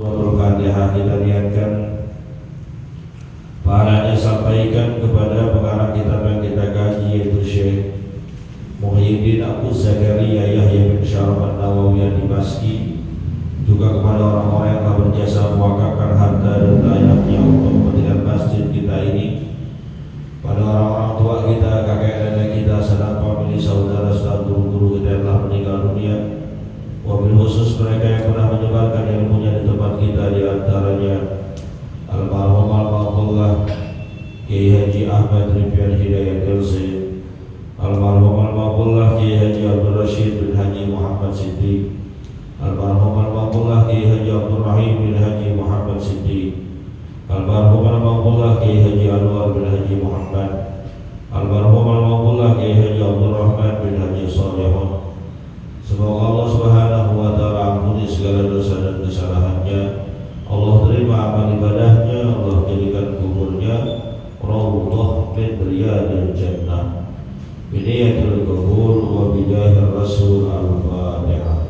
Suratul Fatihah kita niatkan pahalanya sampaikan kepada pengarang kitab yang kita kaji, yaitu Syekh Muhyiddin Abu Zakaria Yahya bin Syaraf An-Nawawi Ad-Dimashqi, juga kepada orang-orang yang telah berjasa mewakafkan harta dan ayatnya untuk kepentingan masjid kita ini, pada orang-orang tua kita, kakek nenek kita, sanak famili, saudara serta guru-guru kita yang telah meninggal dunia, wabil khusus mereka yang pernah menyebarkan ilmunya di tempat kita, di antaranya almarhum Al-Maullah Kiai Haji Ahmad Rifian Hidayat LC, almarhum Al-Maullah Kiai Haji Abdul Rashid bin Haji Muhammad Siddiq, almarhum Al-Maullah Kiai Haji Abdul Rahim bin Haji Muhammad Siddiq, almarhum Al-Maullah Kiai Haji Anwar bin Haji Muhammad, almarhum Al-Maullah Kiai Haji Abdul Rahman bin Haji Salihun. Semoga Allah Subhanahu wa Ta'ala ampuni segala dosa dan kesalahannya, Allah terima amal ibadahnya, Allah jadikan kuburnya Raudhah min riyadil jannah. Biniyatul qabul wa bijahir Rasul. Al-Fatihah.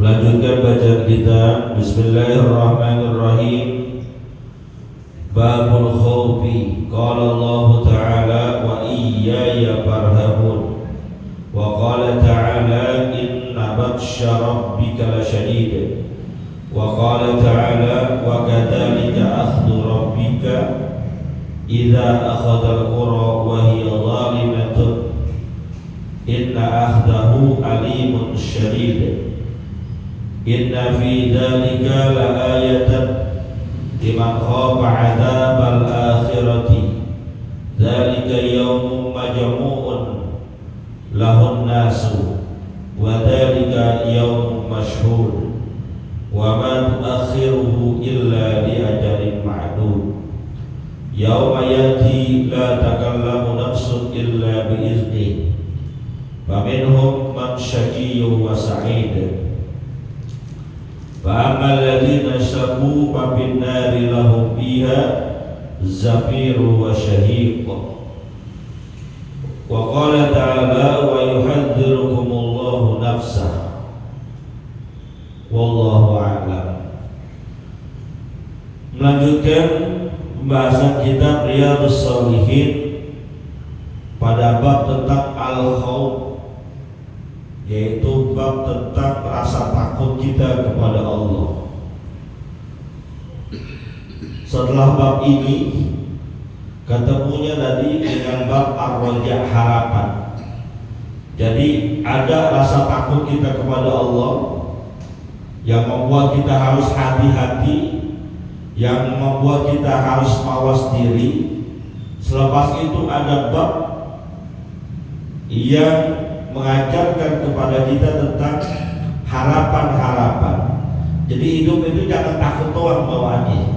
Melanjutkan bacaan kita. Bismillahirrahmanirrahim. Babul khawfi. Qala Allah Ta'ala wa iyaya farhabun. Wa qala Ta'ala inna batsha rabbika lasyadid. Wa qala Ta'ala wa kadzalika akhdhu rabbika idza akhadha al-qura wa hiya zalimatun inna akhdahu alimun syadid. Inna fi dzalika laayatan liman khafa 'adzabal akhirati. Dzalika yaumun majmu'un lahun nasu wa dzalika yaumun mashhud wa ma tu'akhiruhu illa li ajalin ma'dud. Yauma yati la takallamu nafsun illa bi idznihi faminhum man syaqiyyun wa sa'id. Fa'ammal ladzina syaqu fa fin nari lahum fiha zafiru wa syahiq. Wa qala ta'ala wa yuhadzirukumullahu nafsah. Wallahu a'lam. Melanjutkan pembahasan kitab Riyadhus Shalihin pada bab tentang al-khauf, yaitu bab tentang rasa takut kita kepada Allah. Setelah bab ini ketemunya tadi dengan bab ar-raja, harapan. Jadi ada rasa takut kita kepada Allah yang membuat kita harus hati-hati, yang membuat kita harus mawas diri. Selepas itu ada bab yang mengajarkan kepada kita tentang harapan-harapan. Jadi hidup itu jangan takut doang bawaannya,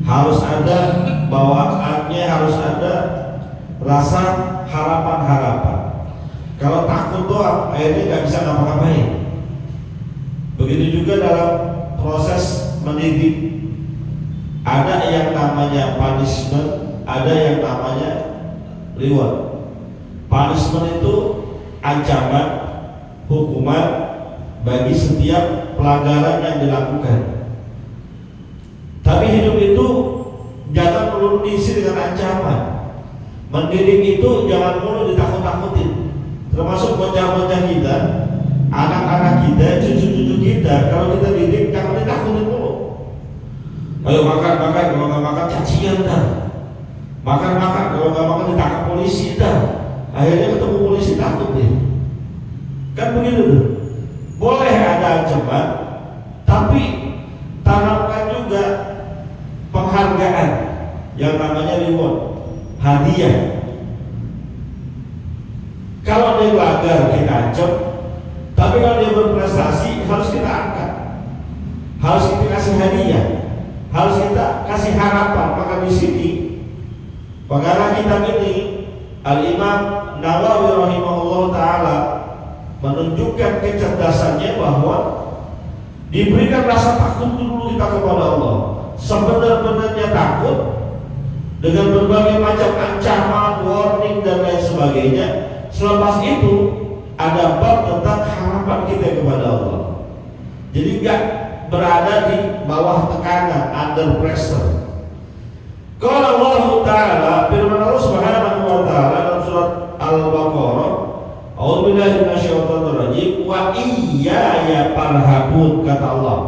harus ada bawaannya, harus ada rasa harapan-harapan. Kalau takut doang akhirnya nggak bisa ngapa-ngapain. Begitu juga dalam proses mendidik, ada yang namanya punishment, ada yang namanya reward. Punishment itu ancaman, hukuman bagi setiap pelanggaran yang dilakukan. Tapi hidup itu jangan melulu diisi dengan ancaman. Mendidik itu jangan melulu ditakut-takutin. Termasuk bocah-bocah kita, anak-anak kita, cucu-cucu kita, kalau kita didik jangan ditakutin mulu. Ayo makan, kalau nggak makan cacian dah. Makan, kalau nggak makan ditangkap polisi dah. Akhirnya ketemu polisi takut nih. Kan begitu tuh. Boleh ada ancaman, tapi tanamkan juga penghargaan yang namanya reward, hadiah. Kalau dia melanggar kita ancam, tapi kalau dia berprestasi harus kita angkat, harus kita kasih hadiah, harus kita kasih harapan. Maka di sini pengarang kitab ini Al-Imam Nawawi rahimahullah ta'ala menunjukkan kecerdasannya bahwa Diberikan rasa takut dulu kita kepada Allah, sebenar-benarnya takut dengan berbagai macam ancaman, warning dan lain sebagainya. Selepas itu ada bab tentang harapan kita kepada Allah. Jadi enggak berada di bawah tekanan, under pressure. Qala Allah Ta'ala, firman Allah Subhanahu wa Ta'ala dalam surat Al-Baqarah, A'udzubillahi minasyaitonir rajim, wa iyaya farhabun, kata Allah.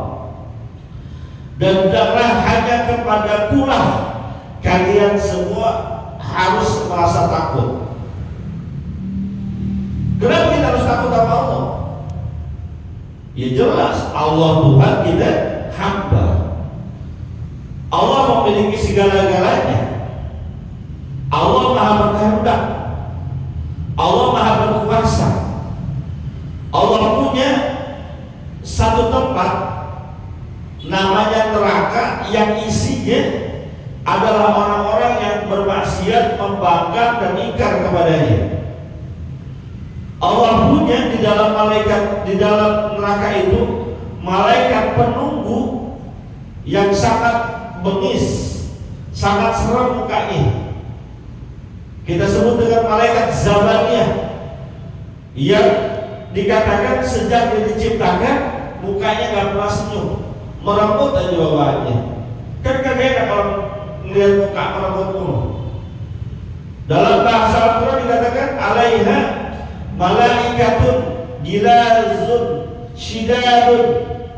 Dan janganlah hanya kepadakulah kalian semua harus merasa takut. Kenapa kita harus takut sama Allah? Ya jelas, Allah Tuhan, kita hamba. Allah memiliki segala-galanya. Allah Maha berkehendak. Allah Maha berkuasa. Allah punya satu tempat namanya neraka yang isinya adalah orang-orang yang bermaksiat, membangkang dan ingkar kepadanya. Allah punya di dalam neraka itu malaikat penunggu yang sangat bengis, sangat seram mukanya. Kita sebut dengan malaikat Zabaniyah, yang dikatakan sejak dia diciptakan mukanya gak pernah senyum, merenggut aja bawaannya. Kan gak enak kalau melihat muka merenggut mulu. Dalam bahasa Al-Quran dikatakan alaiha malaikatun gilazun syidadun.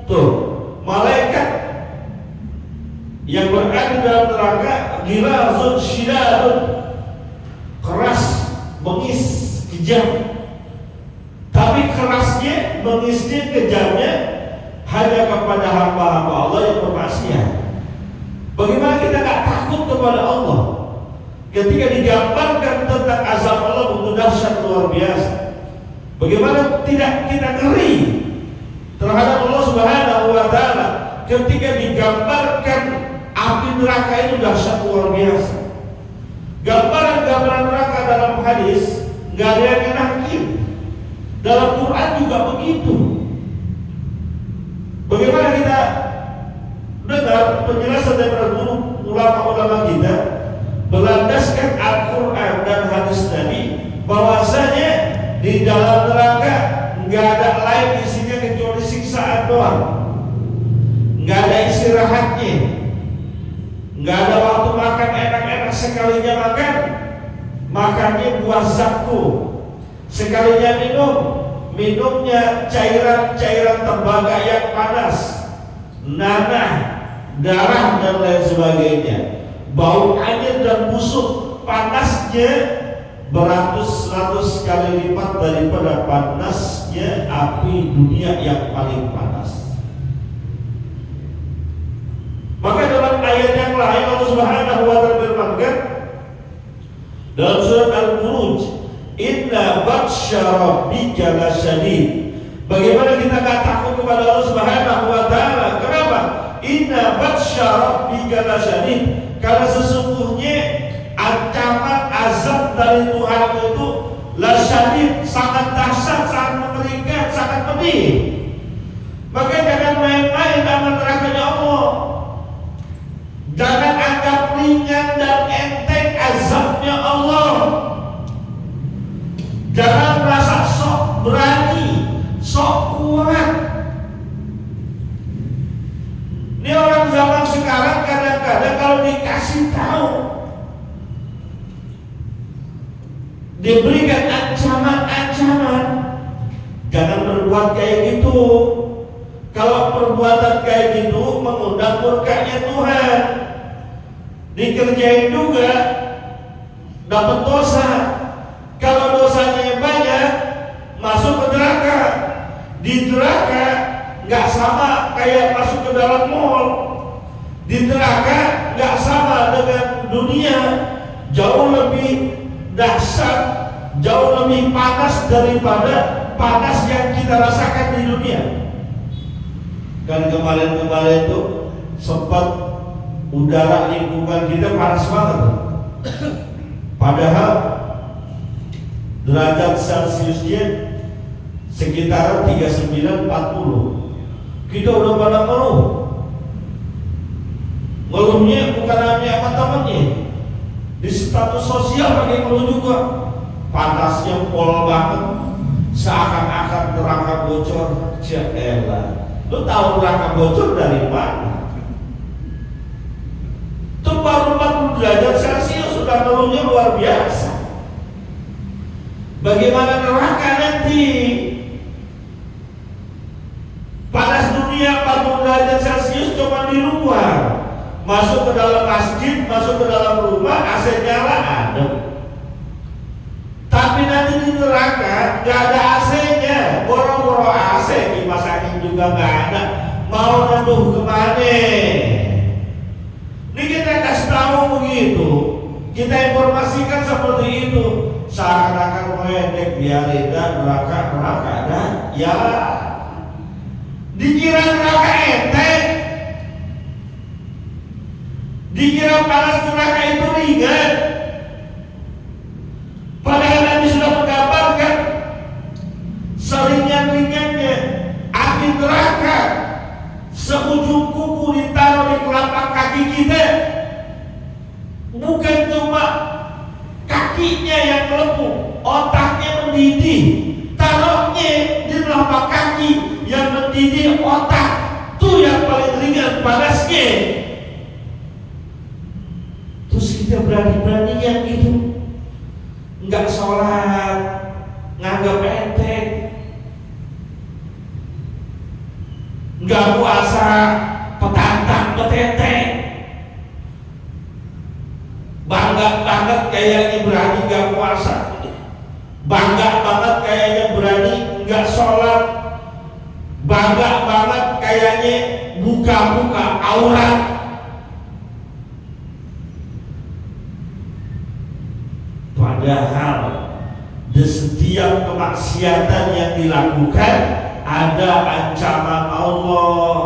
Tuh, malaikat yang berada dalam neraka gilazun syidadun, keras, bengis, kejam. Tapi kerasnya, bengisnya, kejamnya hanya kepada hamba-hamba Allah yang bermaksiat. Bagaimana kita gak takut kepada Allah ketika digambarkan tentang azab Allah begitu dahsyat luar biasa? Bagaimana tidak kita ngeri terhadap Allah Subhanahu wa Ta'ala ketika digambarkan api neraka itu dahsyat luar biasa? Gambaran-gambaran neraka dalam hadis gak ada yang enakin. Dalam Quran juga begitu. Bagaimana kita dengar penjelasan dari ulama-ulama kita berlandaskan Al-Quran dan hadis Nabi bahwasanya di dalam neraka nggak ada lain isinya kecuali siksaan doang, nggak ada istirahatnya, nggak ada waktu makan enak-enak. Sekalinya makan, makannya buah zakum. Sekalinya minum, minumnya cairan-cairan tembaga yang panas, nanah, darah dan lain sebagainya. Bau anyir dan busuk, panasnya beratus-ratus kali lipat daripada panasnya api dunia yang paling panas. Maka dalam ayat yang lain Allah Subhanahu wa Ta'ala berfirman dalam surat Al-Buruj, inna batsya rabbika lasyadid. Bagaimana kita gak takut kepada Allah Subhanahu wa Ta'ala? Kenapa? Inna batsya rabbika lasyadid, karena sesungguhnya ancaman azab dari Tuhan itu lasyadid, sangat dahsyat, sangat mengerikan, sangat pedih. Maka jangan main-main dengan nerakanya Allah. Jangan anggap ringan dan enteng azabnya Allah. Jangan merasa sok berani, sok kuat. Ini orang zaman sekarang kadang-kadang kalau dikasih tahu, diberikan ancaman-ancaman, jangan berbuat kayak gitu. Kalau perbuatan kayak gitu mengundang murkanya Tuhan, dikerjain juga dapat dosa. Kalau dosanya banyak, masuk ke neraka. Di neraka nggak sama kayak masuk ke dalam mall. Di neraka nggak sama dengan dunia, jauh lebih dahsyat, jauh lebih panas daripada panas yang kita rasakan di dunia. Kan kemarin-kemarin itu sempat udara lingkungan kita panas banget, padahal derajat Celciusnya sekitar 39-40. Kita udah pada ngeluh. Ngeluhnya bukan hanya sama temannya, di status sosial pakai ngeluh juga. Panasnya pol banget, seakan-akan neraka bocor. Jaelah, lu tahu neraka bocor dari mana? Itu baru 40 derajat Celcius sudah ngeluhnya luar biasa. Bagaimana neraka nanti? Panas dunia 40 derajat Celcius cuma di luar. Masuk ke dalam masjid, masuk ke dalam rumah, AC nyala adem. Tapi nanti di neraka gak ada AC-nya, boro-boro AC, kipas angin juga gak ada. Mau neduh kemana? Ini kita kasih tahu begitu, kita informasikan seperti itu. Seakan-akan meledek, biarin dah neraka ada. Ya, dikira neraka enteng, dikira panas neraka itu ringan. Padahal Nabi sudah menggambarkan seringan-ringannya api neraka, seujung kuku ditaruh di telapak kaki kita. Bukan cuma kakinya yang melepuh, otaknya mendidih. Taruhnya di telapak kaki yang mendidih otak, itu yang paling ringan panasnya. Terus kita berani-beraninya gitu, nggak sholat, nganggap enteng, nggak puasa, petantang beteteng, bangga banget kayaknya berani nggak puasa, bangga banget kayaknya berani nggak sholat, bangga banget kayaknya buka-buka aurat. Padahal di setiap kemaksiatan yang dilakukan ada ancaman Allah.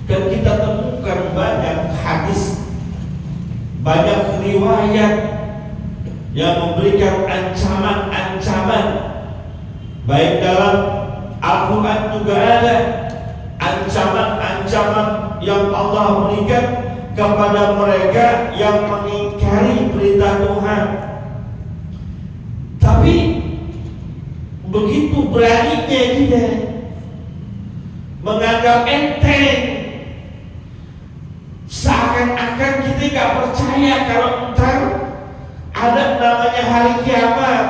Dan kita temukan banyak hadis, banyak riwayat yang memberikan ancaman-ancaman. Baik dalam Al-Quran juga ada ancaman-ancaman yang Allah berikan kepada mereka yang mengingkari perintah Tuhan. Tapi begitu beraninya kita menganggap enteng, seakan-akan kita gak percaya kalau ntar ada namanya hari kiamat,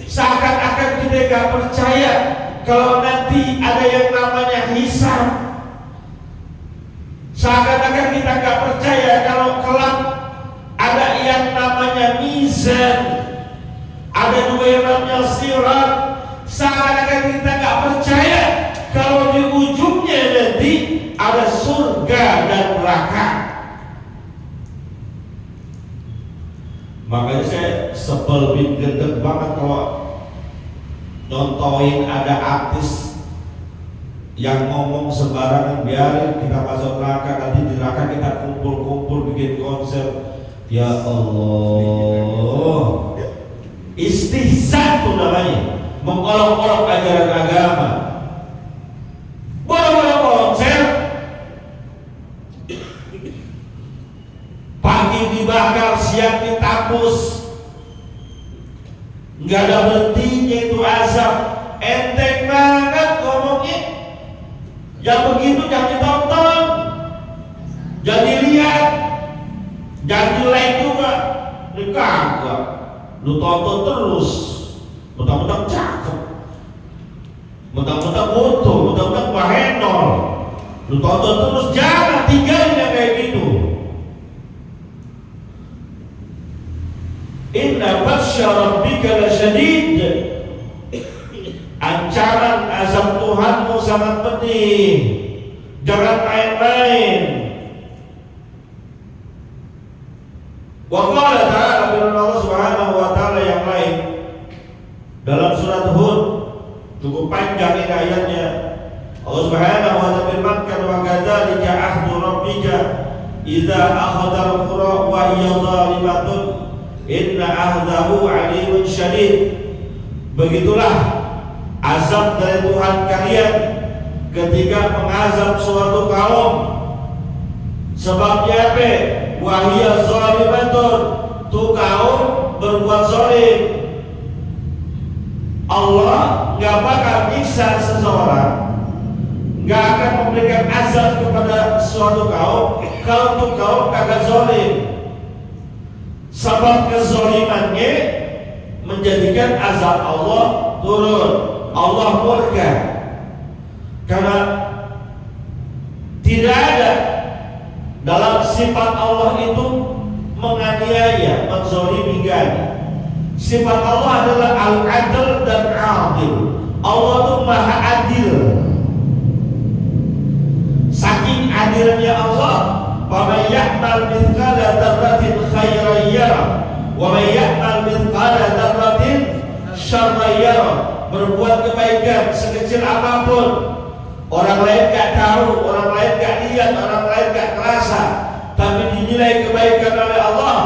seakan-akan kita gak percaya kalau nanti ada yang namanya hisab, seakan-akan kita gak percaya kalau kelak ada yang namanya mizan, ada juga yang namanya sirat. Seakan-akan kita gak percaya kalau di ujungnya nanti ada surga dan neraka. Makanya saya sebel gendeng banget kalau nontonin ada artis yang ngomong sembarangan, biarin kita masuk neraka, nanti di neraka kita kumpul-kumpul bikin konser. Ya Allah, istihza itu namanya, mengolok-olok ajaran agama. Boleh konser, pagi dibakar, siang ditapus, nggak ada berhentinya itu asap. Enteng banget ngomongnya. Yang begitu jangan ditonton, jangan dilihat, jangan di like juga. Ini kagak, lu tonton terus, mentang-mentang cakep, mentang-mentang foto, mentang-mentang bahenol, lu tonton terus, jangan tinggalin yang kayak gitu. Inna batsya rabbika lasyadid. Ancaman azab Tuhanmu sangat pedih, jangan main-main. Wa qala ta'ala, firman Allah Subhanahu wa ta'ala yang lain dalam surat Hud, cukup panjang ini ayatnya. Allah Subhanahu wa ta'ala firmankan, wa kadzalika akhdhu rabbika idza akhadha al-qura wa hiya zalimatun inna akhdahu alimun syadid. Begitulah azab dari Tuhan kalian ketika mengazab suatu kaum. Sebabnya apa? Wahia zalimatun, tu kaum berbuat zalim. Allah nggak bakal nyiksa seseorang, nggak akan memberikan azab kepada suatu kaum kalau tuh kaum kagak zalim. Sebab kezalimannya menjadikan azab Allah turun, Allah murka. Karena tidak ada dalam sifat Allah itu menganiaya, menzalimi gani. Sifat Allah adalah al-adl dan adil. Allah itu maha adil. Saking adilnya Allah, wa may ya'mal mithqala dzarratin khairan yara wa may ya'mal mithqala dzarratin syarran yara. Berbuat kebaikan sekecil apapun, orang lain gak tahu, orang lain gak lihat, orang lain gak terasa, tapi dinilai kebaikan oleh Allah,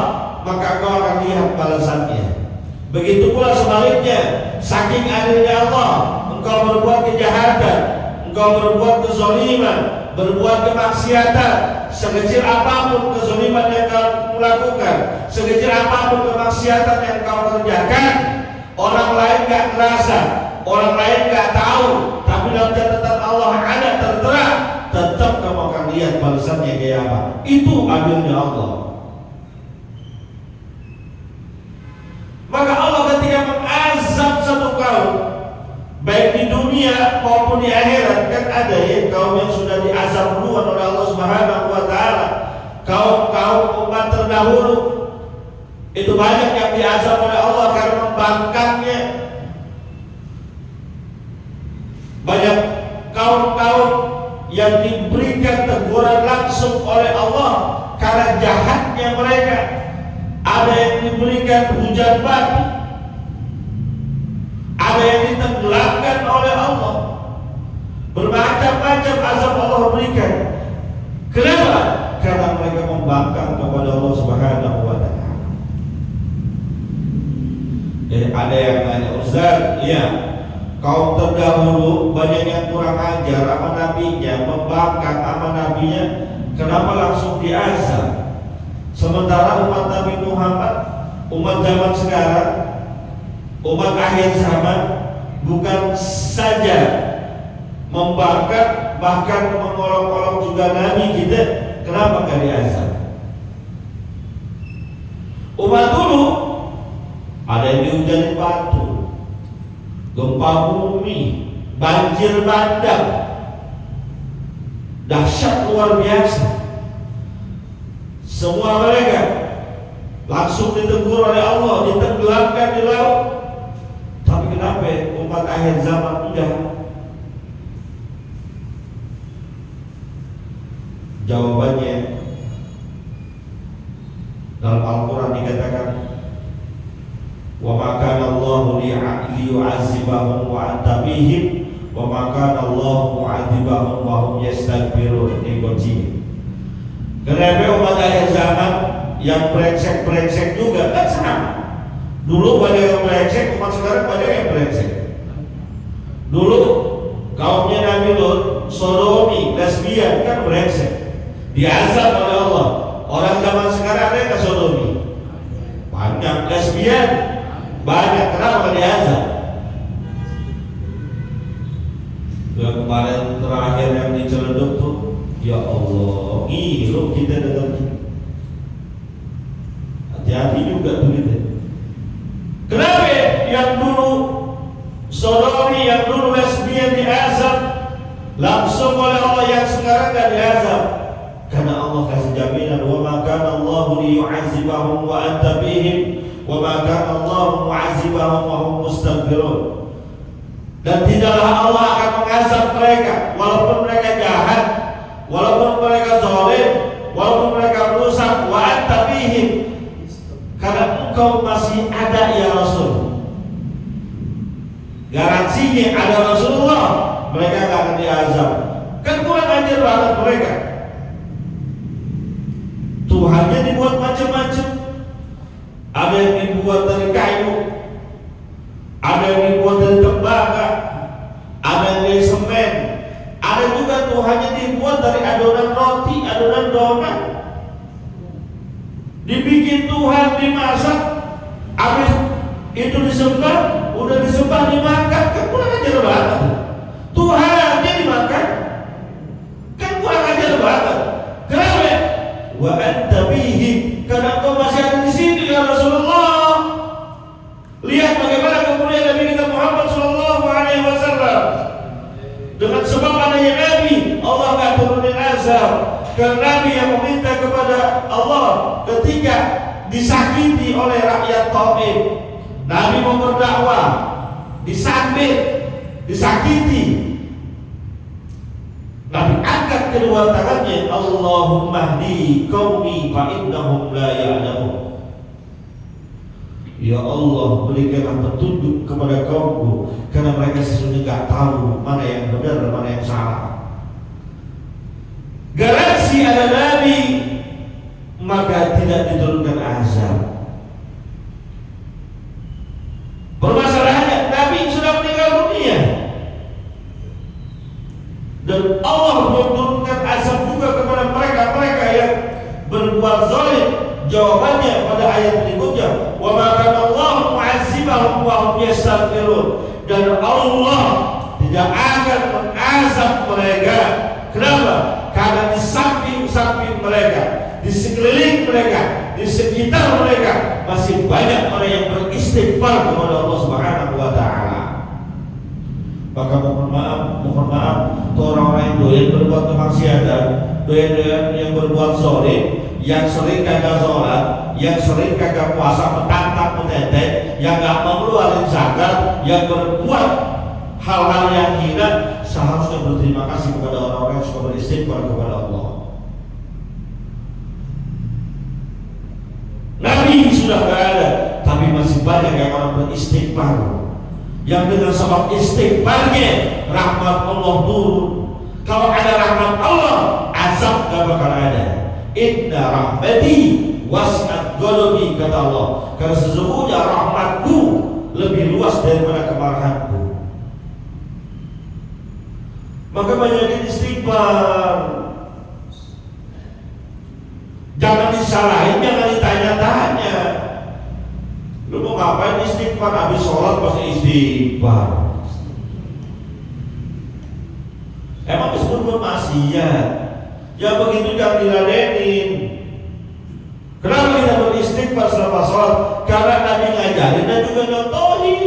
maka kau akan lihat balasannya. Begitu pula sebaliknya, saking adilnya Allah, engkau berbuat kejahatan, engkau berbuat kezaliman, berbuat kemaksiatan, sekecil apapun kezaliman yang kau lakukan, sekecil apapun kemaksiatan yang kau kerjakan, orang lain gak terasa, orang lain gak tahu, tapi dalam catatan Allah ada tertera, tetap kamu akan lihat balasannya kayak apa. Itu adilnya Allah. Maka Allah ketika mengazab satu kaum, baik di dunia maupun di akhirat, kan ada ya kaum yang sudah diazab duluan oleh Allah Subhanahu wa taala. Kaum umat terdahulu itu banyak yang diazab oleh Allah karena membangkangnya. Banyak kaum-kaum yang diberikan teguran langsung oleh Allah karena jahatnya mereka. Ada yang diberikan hujan batu, ada yang ditenggelamkan oleh Allah. Bermacam-macam azab Allah berikan. Kenapa? Karena mereka membangkang kepada Allah Subhanahu wa taala. Ada yang nanya, Ustaz, iya, kaum terdahulu banyak yang kurang ajar sama nabinya, membangkang sama nabinya, kenapa langsung diazab? Sementara umat Nabi Muhammad, umat zaman sekarang, umat akhir zaman, bukan saja membangkang, bahkan mengolok-olok juga Nabi kita, kenapa gak diazab? Umat dulu ada yang dihujani batu, gempa bumi, banjir bandang, dahsyat luar biasa. Semua mereka langsung ditegur oleh Allah, ditenggelamkan di laut. Tapi kenapa umat akhir zaman udah? Jawabannya dalam Al-Quran dikatakan, wa ma kana Allahu liyu'adzibahum wa anta bihim wa ma kana Allahu mu'adzibahum wa hum yastaghfirun. Kenapa umat akhir zaman yang brengsek-brengsek juga kan sama. Dulu banyak yang brengsek, umat sekarang banyak yang brengsek. Dulu kaumnya Nabi Lut, sodomi, lesbian kan brengsek, diazab oleh Allah. Orang zaman sekarang ada yang sodomi, banyak lesbian, banyak. Kenapa diazab? Yang kemarin terakhir yang di Ciledug tuh, ya Allah, ngilu kita dengar. Hati-hati juga tuh kita. Kenapa yang dulu sodomi, yang dulu lesbian diazab langsung oleh Allah, yang sekarang gak diazab? Karena Allah kasih jaminan, wa ma kana Allahu liyu'adzibahum wa anta bihim wa ma kana Allahu mu'adzibahum wa hum mustaghfirun. Dan tidaklah Allah akan mengazab mereka walaupun mereka jahat, walaupun mereka zalim, walaupun mereka merusak, wa anta bihim, karena engkau masih ada ya Rasul. Garansinya ada Rasulullah, mereka gak akan diazab. Kan kurang ajar banget mereka. Tuhannya dibuat macam-macam. Ada yang dibuat dari kayu, ada yang dibuat dari tembaga, hanya dibuat dari adonan roti, adonan donat. Dibikin Tuhan, dimasak, habis itu disembah, udah disembah dimakan, kan kurang ajar banget. Tuhan aja dimakan, kan kurang ajar banget. Kenapa? Wa anta bihi, karena kau masih ada di sini ya Rasulullah. Lihat bagaimana kemuliaan Nabi kita Muhammad sallallahu alaihi wasallam. Dengan sebab adanya Nabi, Allah akan turunin azab. Karena Nabi yang meminta kepada Allah ketika disakiti oleh rakyat Taif. Nabi mau berdakwah, disambit, disakiti. Nabi angkat kedua tangannya, Allahumma hdi qaumi fa innahum la ya'lamun. Ya Allah, berikanlah petunjuk kepada kaumku karena mereka sesungguhnya tidak tahu mana yang benar dan mana yang salah. Garansi ada Nabi, maka tidak diturunkan azab. Permasalahannya Nabi sudah meninggal dunia dan Allah menurunkan azab juga kepada mereka yang berbuat zalim. Jawabannya pada ayat berikutnya, wa ma kana Allah mu'azzibahum wa hum yastaghfirun. Dan Allah tidak akan mengazab mereka. Kenapa? Karena di samping mereka, di sekeliling mereka, di sekitar mereka masih banyak orang yang beristighfar kepada Allah Subhanahu wa taala. Maka mohon maaf orang-orang yang doyan berbuat kemaksiatan, doyan yang berbuat zalim, yang sering kagak sholat, yang sering kagak puasa, petantang metetek, yang gak mau ngeluarin zakat, yang berbuat hal-hal yang hina, seharusnya berterima kasih kepada orang-orang yang suka beristighfar kepada Allah. Nabi sudah gak ada, tapi masih banyak yang orang beristighfar, yang dengan sebab istighfarnya rahmat Allah turun. Kalau ada rahmat Allah, azab gak bakal ada. Inna rahmati wasi'at ghadabi, kata Allah, karena sesungguhnya rahmatku lebih luas daripada kemarahanku. Maka banyak istighfar. Jangan disalahin, jangan ditanya-tanya. Lu mau ngapain istighfar? Habis sholat pasti istighfar. Emang disebut bermaksiat? Ya begitu jangan diladenin. Kenapa kita beristighfar selama sholat? Karena Nabi ngajarin dan juga nyontohin.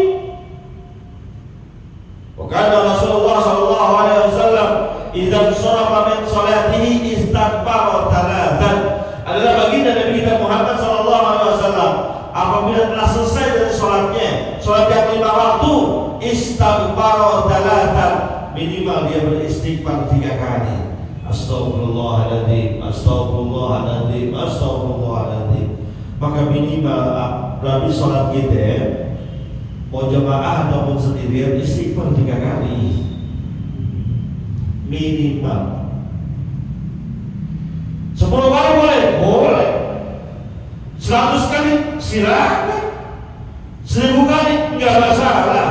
Karena Rasulullah sallallahu alaihi wasallam idza sharafa min salatihi istaghfara thalathan. Adalah baginda Nabi kita Muhammad sallallahu alaihi wasallam, apabila telah selesai dari sholatnya, sholat yang 5 waktu, istaghfara thalathan, minimal dia beristighfar 3 kali. Astagfirullahaladzim, astagfirullahaladzim, astagfirullahaladzim. Maka minimal Nabi sholat kita, mau jemaah ataupun sendirian, istighfar 3 kali minimal. 10 kali boleh? Boleh. 100 kali silakan. 1000 kali enggak masalah.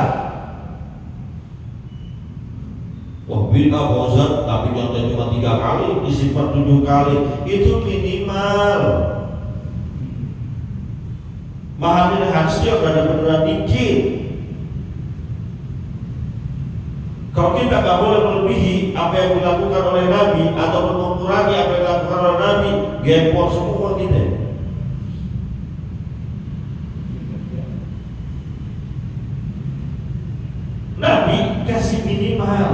Wah bid'ah bozat, tapi contohnya cuma 3 kali, istighfar 7 kali, itu minimal. Mahamin hadisnya udah ada beneran dikit. Kalau kita gak boleh melebihi apa yang dilakukan oleh Nabi ataupun mengurangi apa yang dilakukan oleh Nabi, gempor semua kita. Nabi kasih minimal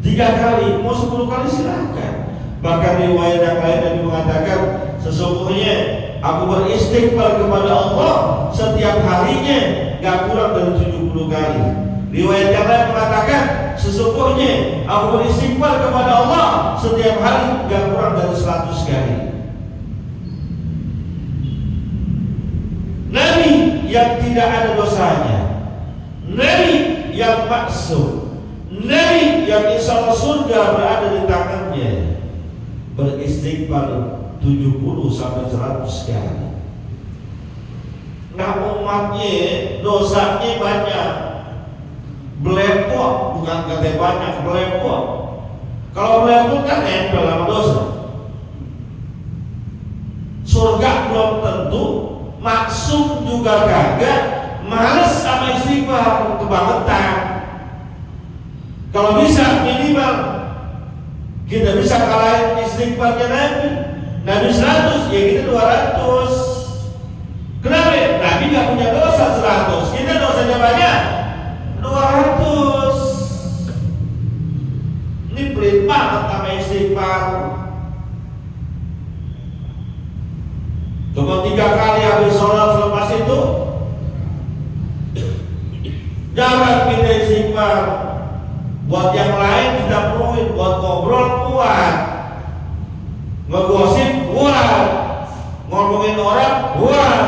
3 kali, mau 10 kali silakan. Bahkan riwayat yang lain Nabi mengatakan, sesungguhnya aku beristighfar kepada Allah setiap harinya gak kurang dari 70 kali. Riwayat yang lain mengatakan, sesungguhnya aku beristighfar kepada Allah setiap hari gak kurang dari 100 kali. Nabi yang tidak ada dosanya, Nabi yang maksum, Nabi yang insya Allah surga berada di tangannya, beristighfar 70 sampai 100 kali. Nah umatnya dosanya banyak, belepok, bukan kata banyak, belepok. karena nempel sama dosa. Surga belum tentu, maksum juga kagak, males sama istighfar kebangetan. Kalau bisa minimal kita bisa kalahin istighfarnya Nabi 100, ya kita 200. Kenapa? Nabi gak punya dosa 100, kita dosanya banyak 200. Ini pelit banget sama istighfar. Cuma 3 kali habis sholat, selepas itu jangan kita istighfar. Buat yang lain kita perluin, buat ngobrol kuat, ngegosip kuat, ngomongin orang kuat,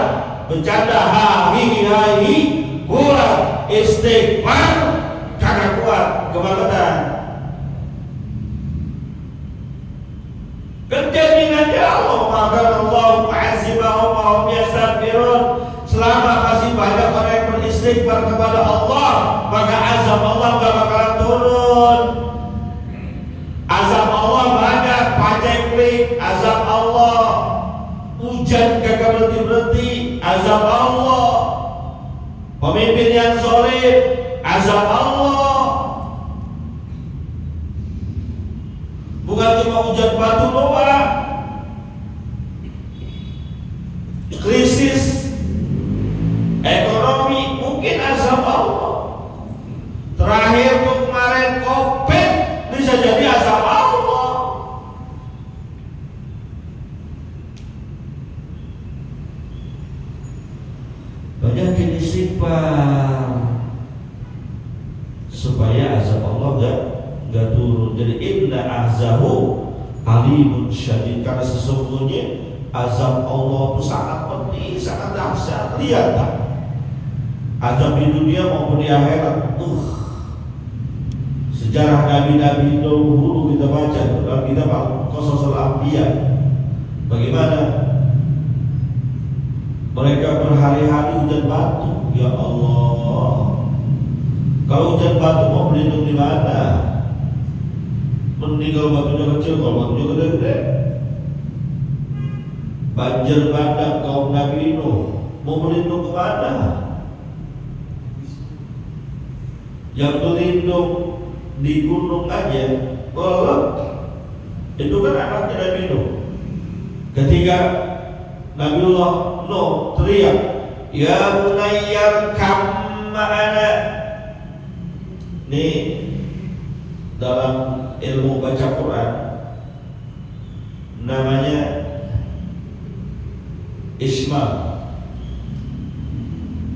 bercanda hahi kuat, istighfar kagak kuat, kebangetan. Kejaminannya Allah, maka Allah ma'azibahum wa hum yastaghfirun. Selama masih banyak orang yang beristighfar kepada Allah, maka azab Allah gak bakalan turun. Azab Allah banyak, paceklik, azab Allah, hujan kagak berhenti-berhenti, azab Allah, pemimpin yang zalim, azab Allah. Bukan cuma hujan batu doang, krisis ekonomi mungkin azab Allah. Terakhir tuh kemarin COVID bisa jadi azab Allah. Banyakin istighfar supaya azab Allah gak turun. Jadi inna azzahu alimun syadid, karena sesungguhnya azab Allah itu sangat pedih, sangat dahsyat. Lihat tak, azab di dunia maupun di akhirat. Sejarah nabi-nabi dahulu kita baca dalam kitab Qasasul Anbiya, bagaimana mereka berhari-hari hujan batu. Ya Allah, kalau hujan batu mau berlindung di mana? Mending kalau batunya kecil, kalau batunya gede-gede. Banjir bandang kaum Nabi Nuh mau berlindung ke mana? Yang berlindung di gunung aja, kalau itu kan anaknya Nabi Nuh. Ketika Nabiullah Nuh teriak, ya bunayya kam ma'ana. Nih dalam ilmu baca Quran namanya Ismail,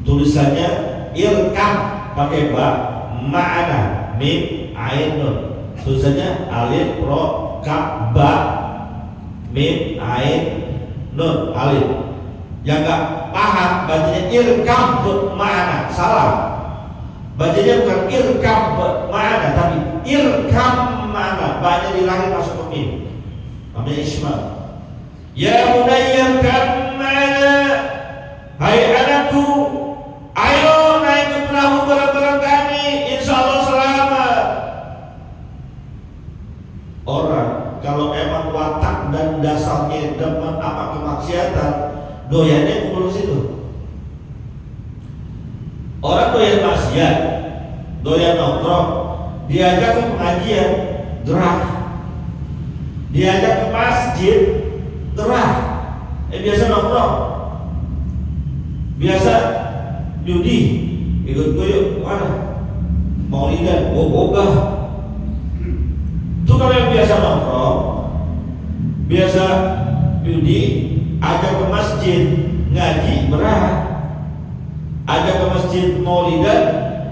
tulisannya irkam pakai ba, ma'ana mim ain nun, tulisannya alif ro kaf ba mim ain nun alif. Yang nggak paham bacanya irkam ma'ana, salah. Bacanya bukan irkam ma'ana tapi irkam ma'ana, banyak dilahir masuk ke mim, namanya Ismail. Ya bunayya irkam ma'ana, hai anakku, ayo naik ke perahu bareng-bareng kami, insya Allah selamat. Orang kalau emang watak dan dasarnya demen apa kemaksiatan, doyannya kumpul ke situ. Orang doyan maksiat, doyan nongkrong, diajak ke pengajian, gerah. Diajak ke masjid, gerah. Biasa nongkrong, biasa judi, ikut gue yuk, mana? Maulidan, boga. Itu kalau yang biasa nongkrong, biasa judi, ajak ke masjid ngaji berat, ajak ke masjid maulidan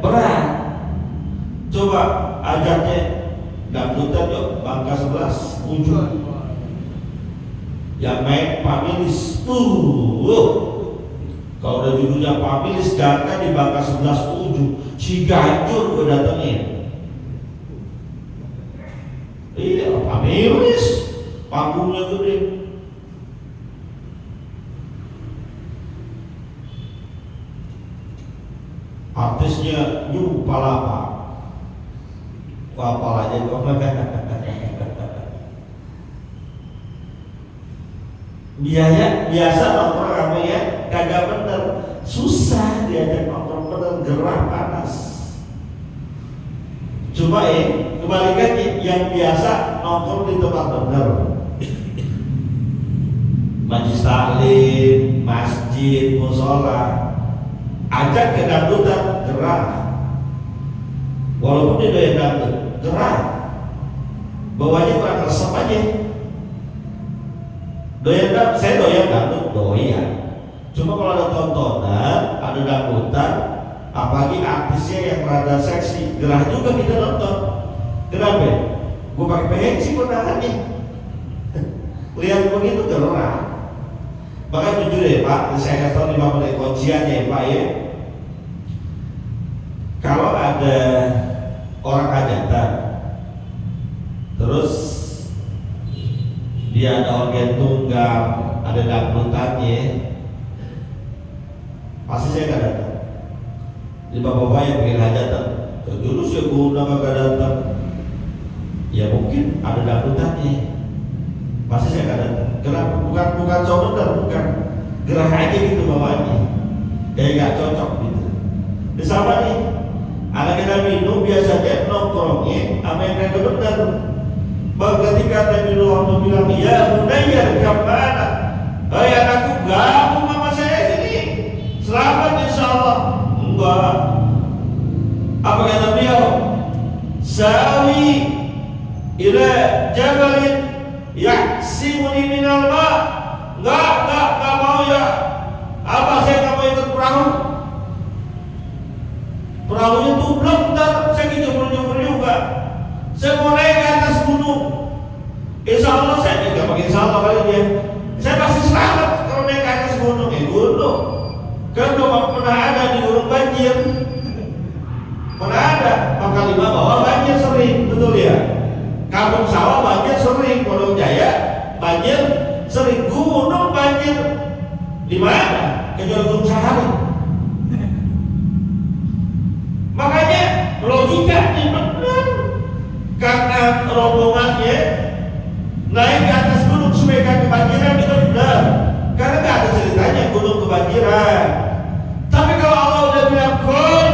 berat. Coba ajaknya dangdutan yuk, Bangka 11 ujung, yang main Pamilis tuh. Kalau udah judulnya Pamilis, jangan di Bangka 11 ujung, Ciganjur gue datengin. Iya, Pamilis, panggungnya gede. Artisnya Palapa. Palanya kok biaya biasa nongkrong kamu ya kagak bener, susah diajak nongkrong bener, gerah panas. Cuma kebalikannya yang biasa nongkrong di tempat bener, majelis taklim, masjid, musola, ajak ke dangdutan gerah, walaupun dia doyan dangdut gerah, bawahnya kurang resep aja. Doyan dangdut, saya doyan dangdut, doyan. Cuma kalau ada tontonan, ada dangdutan, apalagi artisnya yang rada seksi, gerah juga kita nonton. Kenapa? Gue pakai pensi kondangannya. Lihat begitu gerah. Maka jujur ya Pak, saya kasih tahu 5 menit kunciannya ya Pak ya. Kalau ada orang hajatan, terus dia ada organ tunggal, ada dangdutannya, pasti saya gak datang. Jadi bapak-bapak yang bikin hajatan, jurus ya guna gak datang. Ya mungkin ada dangdutannya, pasti saya gak datang. Kenapa? Bukan bener, bukan. Gerah aja gitu bawaannya, kayak gak cocok gitu. Di sama nih, anak kita minum biasanya nongkrongnya sama yang kagak bener. Bahwa ketika Nabi Muhammad bilang, ya Bunayya kemana? Hai anakku, gabung sama saya sini, selamat insyaallah. Enggak. Apa kata beliau? Sawi ila jabalin yahsimuni minal ma. Enggak mau ya. Apa saya nggak mau ikut perahu? Perahunya tublek ntar saya jemur-jemur juga. Saya mau naik ke atas gunung. Insya Allah saya nggak pakai insya Allah kali dia. Saya pasti selamat kalau naik ke atas gunung. Gunung kan pernah ada di gunung banjir. Pernah ada Pangkalima bawah banjir sering, betul ya. Kampung Sawah banjir sering, Pondok Jaya banjir sering, gunung banjir di mana? Kecuali Gunung Sahari. Makanya logika ini benar. Karena rombongannya naik ke atas gunung supaya gak kebanjiran itu benar. Karena gak ada ceritanya gunung kebanjiran. Tapi kalau Allah udah bilang kun,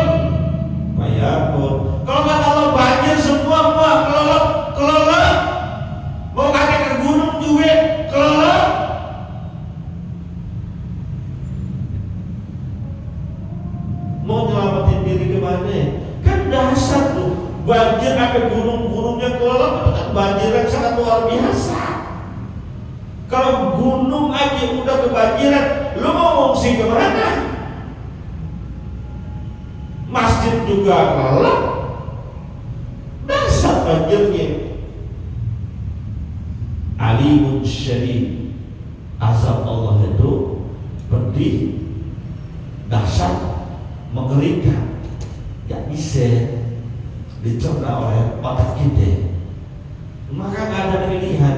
fayakun. Kalau kata Allah banjir semua kelola. Mau kakek ke gunung juga kelola. Mau nyelamatin diri kemana? Kan dasar tuh. Banjir sampai gunung-gunungnya kelola itu kan banjir yang sangat luar biasa. Kalau gunung aja udah kebanjiran, lu mau ngungsi kemana? Masjid juga kelola, dasar banjirnya. Alimun syadid, azab Allah itu pedih, dahsyat, mengerikan, gak bisa dicerna oleh otak kita. Maka gak ada pilihan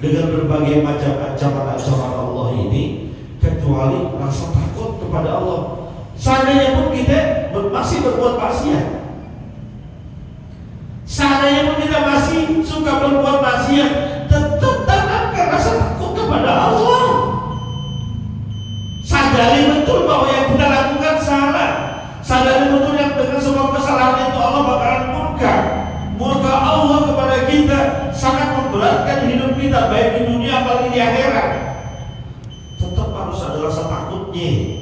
dengan berbagai macam ancaman-ancaman Allah ini kecuali rasa takut kepada Allah. Seandainya pun kita masih berbuat maksiat, seandainya pun kita masih suka berbuat maksiat, tetap tanamkan rasa takut kepada Allah. Sadari betul bahwa yang kita lakukan salah. Sadari betul yang dengan semua kesalahan itu Allah bakalan murka. Murka Allah kepada kita sangat memberatkan hidup kita, baik di dunia apalagi di akhirat. Tetap harus ada rasa takutnya.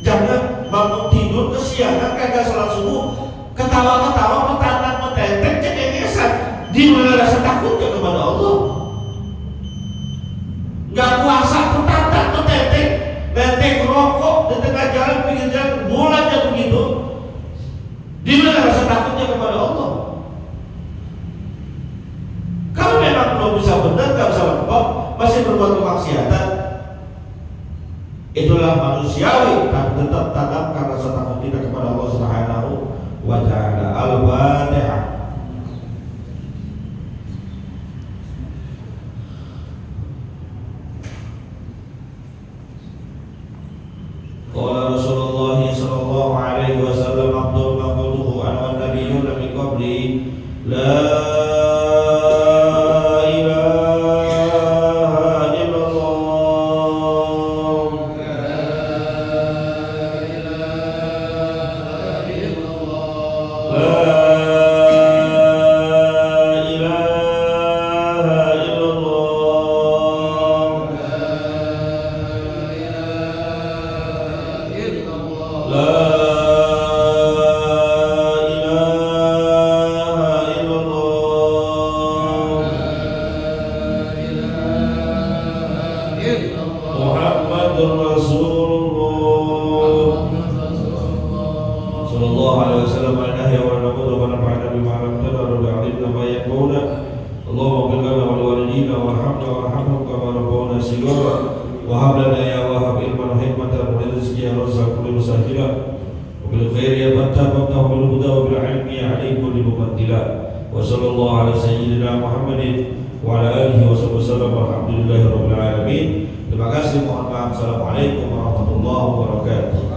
Jangan bangun tidur kesiangan kagak salat subuh, ketawa-ketawa, metantan-metetek, cengengesan. Di mana rasa takutnya kepada Allah? Gak puasa, metantan-metetek, letek rokok di tengah jalan, pinggir jalan, bulannya begitu. Di mana rasa takutnya kepada Allah? Kalau memang belum bisa benar, gak bisa lembab, masih berbuat kemaksiatan, itulah manusiawi, tapi tetap tanamkan rasa takut kita kepada Allah Subhanahu wa Ta'ala. Al-Fatihah. Qala Rasulullah sallallahu alaihi wasallam, Abdul maqduhu ana wan nabiyyuna min qabli la ilaha illallah يرحمونا اللهم اغفر لنا ولوالدينا وارحمنا وارحمهم كما ربونا صغارا وهب لنا يا وهاب علما وحكمة ورزقا يا رزاق كل مسهلا وبالخير يا فتاح فتاح بالهدى وبالعلم يا عليم كل مبدلا وصلى الله على سيدنا محمد وعلى آله وصحبه وسلم والحمد لله رب العالمين. Terima kasih, mohon maaf. Assalamualaikum warahmatullahi wabarakatuh.